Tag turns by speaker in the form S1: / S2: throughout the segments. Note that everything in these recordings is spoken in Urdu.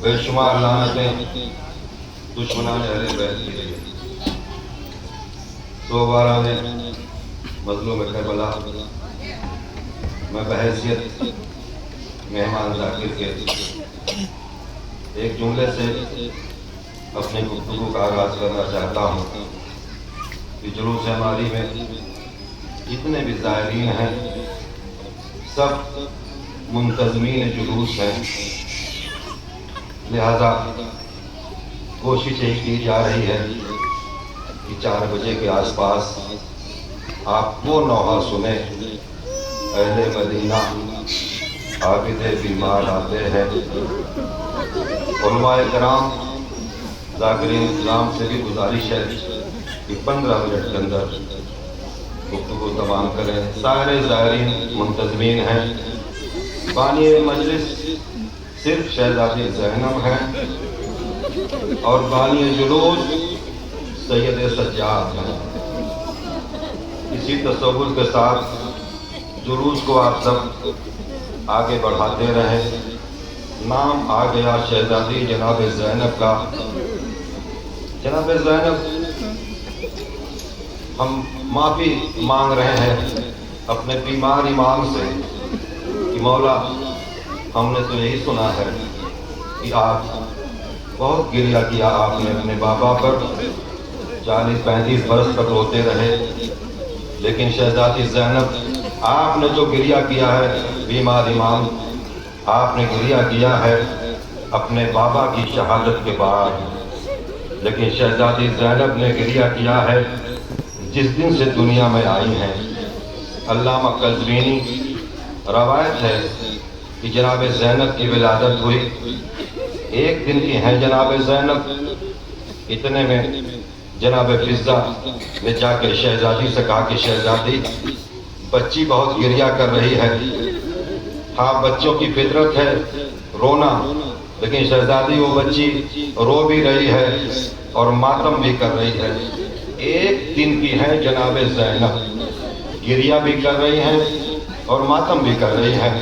S1: بے شمار لعنتیں دشمنان اہل بیت کی گئی۔ 112 میں مظلوم کربلا میں بحیثیت مہمان ذاکر کے ایک جملے سے اپنی گفتگو کا آغاز کرنا چاہتا ہوں کہ جلوس ہماری میں جتنے بھی زائرین ہیں سب منتظمین جلوس ہیں، لہذا کوشش یہی کی جا رہی ہے کہ 4 بجے کے آس پاس آپ وہ نوحہ سنیں، اہل مدینہ عابد بیمار آتے ہیں۔ علماء کرام ذاکرین اسلام سے بھی گزارش ہے کہ 15 منٹ کے اندر گفتگو تمام کریں۔ سارے زائرین منتظمین ہیں، بانی مجلس صرف شہزادی زینب ہیں اور بانی جلوس سید سجاد ہیں۔ اسی تصور کے ساتھ جلوس کو آپ سب آگے بڑھاتے رہیں۔ نام آ گیا شہزادی جناب زینب کا۔ جناب زینب، ہم معافی مانگ رہے ہیں اپنے بیمار امام سے کہ مولا ہم نے تو یہی سنا ہے کہ آپ بہت گریہ کیا آپ نے اپنے بابا پر، 40-35 برس تک روتے رہے، لیکن شہزادی زینب آپ نے جو گریہ کیا ہے بیمار امام، آپ نے گریہ کیا ہے اپنے بابا کی شہادت کے بعد، لیکن شہزادی زینب نے گریہ کیا ہے جس دن سے دنیا میں آئی ہیں۔ علامہ قزوینی روایت ہے کہ جناب زینب کی ولادت ہوئی، 1 دن کی ہیں جناب زینب، اتنے میں جناب فضہ نے جا کے شہزادی سے کہا کہ شہزادی بچی بہت گریہ کر رہی ہے۔ ہاں بچوں کی فطرت ہے رونا، لیکن شہزادی وہ بچی رو بھی رہی ہے اور ماتم بھی کر رہی ہے۔ 1 دن کی ہیں جناب زینب، گریہ بھی کر رہی ہیں اور ماتم بھی کر رہی ہیں۔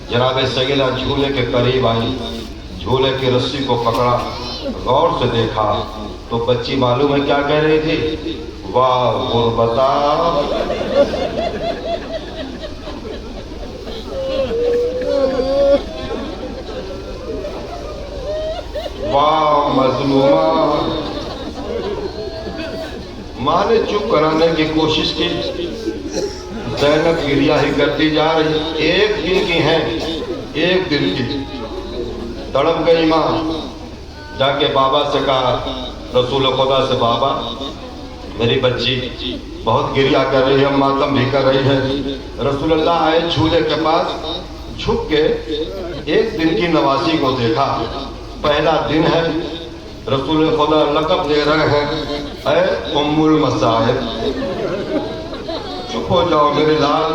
S1: جناب سیدہ جھولے کے قریب آئی، جھولے کی رسی کو پکڑا، غور سے دیکھا تو بچی معلوم ہے کیا کہہ رہی تھی؟ واہ غربتا، واہ مظلومہ۔ ماں نے چپ کرانے کی کوشش کی، زینب گریہ ہی کرتی جا رہی۔ 1 دن کی ہیں، 1 دن کی۔ تڑپ گئی ماں، جا کے بابا سے کہا، رسول خدا سے، بابا میری بچی بہت گریہ کر رہی ہے، ماتم بھی کر رہی ہے۔ رسول اللہ آئے جھولے کے پاس، جھک کے 1 دن کی نواسی کو دیکھا۔ پہلا دن ہے، رسول خدا لقب دے رہے ہیں، اے ام المصائب، چپ ہو جاؤ میرے لال،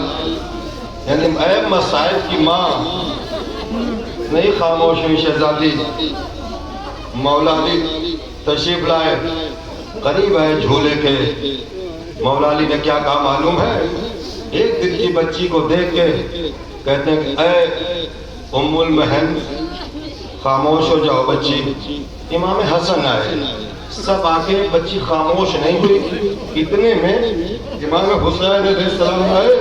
S1: یعنی اے مصائب کی ماں۔ نہیں خاموش ہوئی شہزادی۔ مولا علی تشریف لائے، قریب ہے جھولے کے۔ مولا علی نے کیا کہا معلوم ہے؟ 1 دن کی بچی کو دیکھ کے کہتے ہیں اے ام المحن خاموش ہو جاؤ بچی۔ امام حسن آئے، سب آگے، بچی خاموش نہیں ہوئی۔ اتنے میں امام حسین علیہ السلام آئے،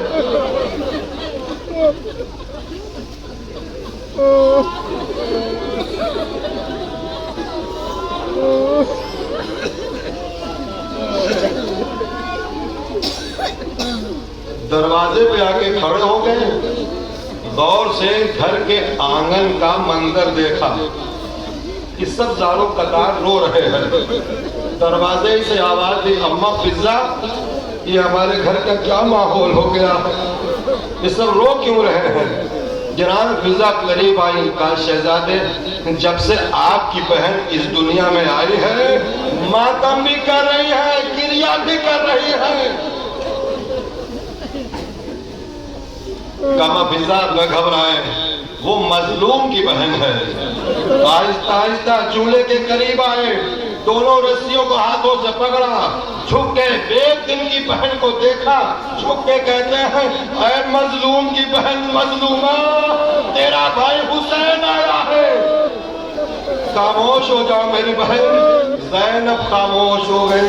S1: دروازے پہ آ کے کھڑے ہو گئے، غور سے گھر کے آنگن کا منظر دیکھا کہ سب زاروں قطار رو رہے ہیں۔ دروازے سے آواز دی، اماں فضہ یہ ہمارے گھر کا کیا ماحول ہو گیا، یہ سب رو کیوں رہے ہیں؟ جناب فضہ قریب آئی، کہا شہزادے جب سے آپ کی بہن اس دنیا میں آئی ہے ماتم بھی کر رہی ہے، گریہ بھی کر رہی ہے۔ کہا فضہ نہ گھبرائیں، وہ مظلوم کی بہن ہے۔ آہستہ آہستہ جھولے کے قریب آئے، دونوں رسیوں کو ہاتھوں سے پکڑا، جھک کے 1 دن کی بہن کو دیکھا، جھک کے کہتے ہیں اے مظلوم کی بہن مظلومہ، تیرا بھائی حسین آیا ہے۔ خاموش ہو جاؤ میری بہن. زینب خاموش ہو گئی.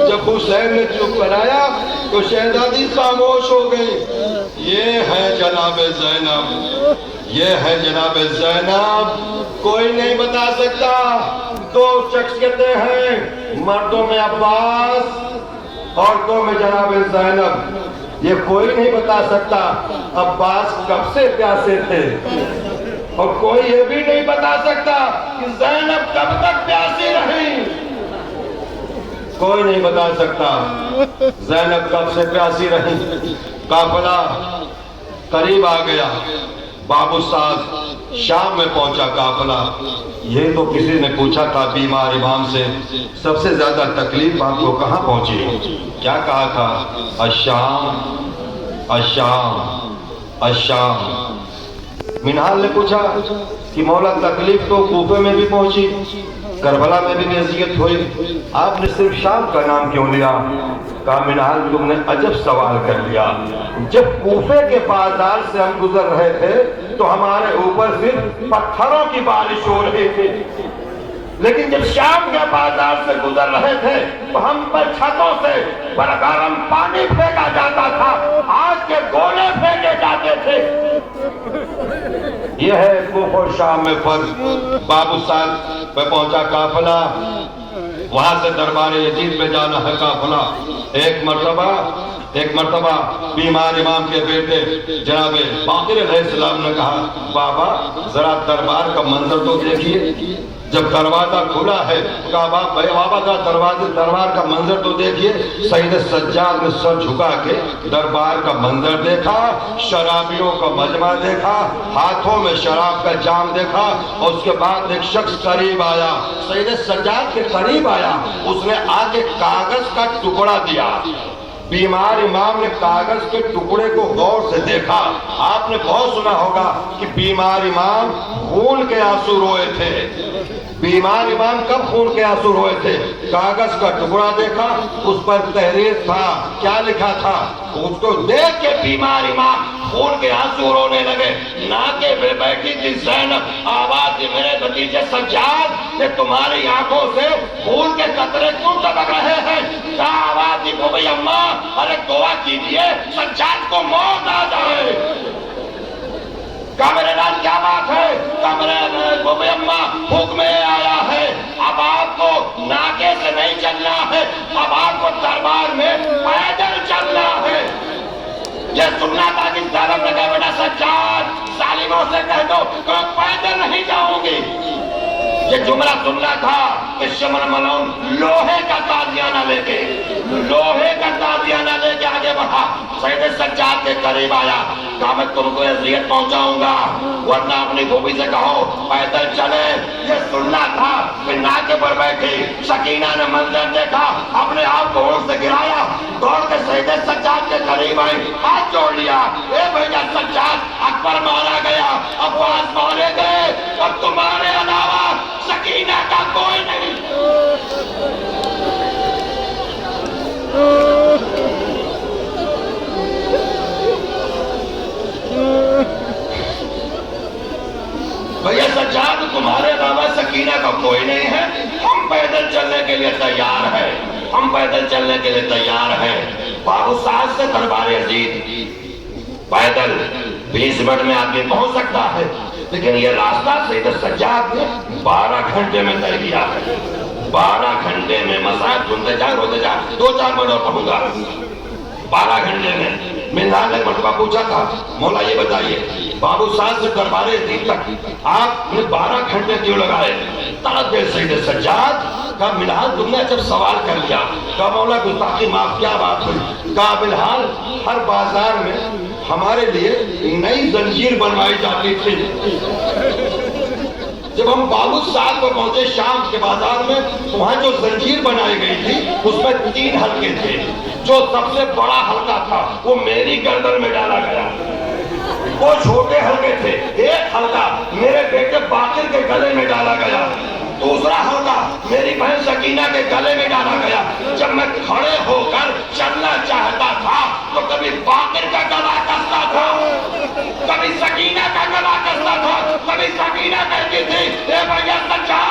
S1: جب حسین نے چپ کرایا تو شہزادی خاموش ہو گئی. یہ ہے جناب زینب, یہ ہے جناب زینب. کوئی نہیں بتا سکتا. دو شخصیتیں ہیں, مردوں میں عباس, عورتوں میں جناب زینب. یہ کوئی نہیں بتا سکتا عباس کب سے پیاسے تھے, اور کوئی یہ بھی نہیں بتا سکتا کہ زینب کب تک پیاسی رہی. کوئی نہیں بتا سکتا زینب کب سے پیاسی رہی. قافلہ قریب آ گیا. باب السعد شام میں پہنچا قافلہ. یہ تو کسی نے پوچھا تھا بیمار امام سے, سب سے زیادہ تکلیف آپ کو کہاں پہنچی؟ کیا کہا تھا؟ الشام, الشام, الشام. منہال نے پوچھا کہ مولا تکلیف تو کوفے میں بھی پہنچی, کربلا میں بھی اذیت ہوئی, آپ نے صرف شام کا نام کیوں لیا؟ کہا منہال تم نے عجب سوال کر لیا. جب کوفے کے بازار سے ہم گزر رہے تھے تو ہمارے اوپر صرف پتھروں کی بارش ہو رہی تھی, لیکن جب شام کے بازار سے گزر رہے تھے تو ہم پر چھتوں سے گرم پانی پھینکا جاتا تھا, آگ کے گولے پھینکے جاتے تھے. یہ ہے کوفہ اور شام میں فرق. باب السعد پہ پہنچا قافلہ, وہاں سے دربار یزید میں جانا ہے قافلہ. ایک مرتبہ بیمار امام کے بیٹے جناب باقر علیہ السلام نے کہا بابا ذرا دربار کا منظر تو دیکھیے. جب دروازہ کھلا ہے کہا بابا دربار کا منظر تو دیکھیے. سید سجاد نے سر جھکا کے دربار کا منظر دیکھا, شرابیوں کا مجمع دیکھا, ہاتھوں میں شراب کا جام دیکھا, اور اس کے بعد ایک شخص قریب آیا, سید سجاد کے قریب آیا. اس نے آگے کاغذ کا ٹکڑا دیا. بیمار امام نے کاغذ کے ٹکڑے کو غور سے دیکھا. آپ نے بہت سنا ہوگا کہ بیمار امام خون کے آنسو روئے تھے. بیمار امام کب خون کے آنسو روئے تھے؟ کاغذ کا ٹکڑا دیکھا, اس پر تحریر تھا. کیا لکھا تھا؟ اس کو دیکھ کے بیمار امام خون کے آنسو رونے لگے. ناکے پہ بیٹھی تھی زینب, آواز دی میرے بھتیجے سجاد کہ تمہاری آنکھوں سے خون کے قطرے کیوں ٹپک رہے ہیں؟ کیا آواز دی بھوبی اماں ارے دعا کیجئے سجاد کو موت آ جائے. کہا میرے لال کیا بات ہے؟ کہا میرے بھوبی اماں حکم آیا ہے, اب آپ کو ناکے سے نہیں چلنا ہے, اب آپ کو دربار میں پیدل چلنا ہے. یہ سننا تھا کہ ظالم نے کہا بیٹا سجاد ظالموں سے کہہ دو کہ میں پیدل نہیں جاؤں گی. یہ جملہ سننا تھا کہ شمر ملون لوہے کا تازیانہ لے کے آگے بڑھا. سید سجاد کے قریب آیا, کہا میں تم کو اذیت پہنچاؤں گا ورنہ اپنی بھوبی سے کہو پیدل چلے. یہ سننا تھا کہ ناکے پر بیٹھی سکینہ نے منظر دیکھا, اپنے آپ کو اونٹ سے گرایا, دوڑ کے سید سجاد کے قریب آئی, ہاتھ جوڑ لیا. اے بھیا سجاد اکبر مارا گیا, عباس مارے گئے, اور تمہارے علاوہ سکینہ کا کوئی نہیں. بھیا سجاد تمہارے علاوہ سکینہ کا کوئی نہیں ہے, ہم پیدل چلنے کے لیے تیار ہیں, ہم پیدل چلنے کے لیے تیار ہیں. باب السعد سے دربار یزید پیدل 20 منٹ میں آدمی پہنچ سکتا ہے, لیکن یہ راستہ سید سجاد نے 12 گھنٹے میں طے کیا ہے. 12 گھنٹے میں مسائل سنتے جا روتے جا 2-4 منٹ اور پہنچا 12 گھنٹے میں. منہال نے مرتبہ پوچھا تھا مولا یہ بتائیے باب السعد سے دربار یزید تک آپ نے 12 گھنٹے کیوں لگائے؟ تاکہ سید سجاد. کہا منہال تم نے جب سوال کر لیا. کہا مولا گستاخی معاف, کیا بات ہوئی؟ کہا منہال ہر بازار میں ہمارے لیے نئی زنجیر بنوائی جاتی تھی. جب ہم باب السعد پر پہنچے شام کے بازار میں, وہاں جو زنجیر بنائی گئی تھی اس میں 3 حلقے تھے. جو سب سے بڑا حلقہ تھا وہ میری گردن میں ڈالا گیا. وہ چھوٹے حلقے تھے, ایک حلقہ میرے بیٹے باقر کے گلے میں ڈالا گیا, دوسرا حلقہ میری بہن سکینہ کے گلے میں ڈالا گیا. جب میں کھڑے ہو کر چلنا چاہتا تھا تو کبھی باقر کا گلا کستا تھا, کبھی سکینہ کا گلا کستا تھا, کبھی سکینہ کہتی تھی اے بھیا سجاد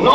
S1: 9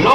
S1: 9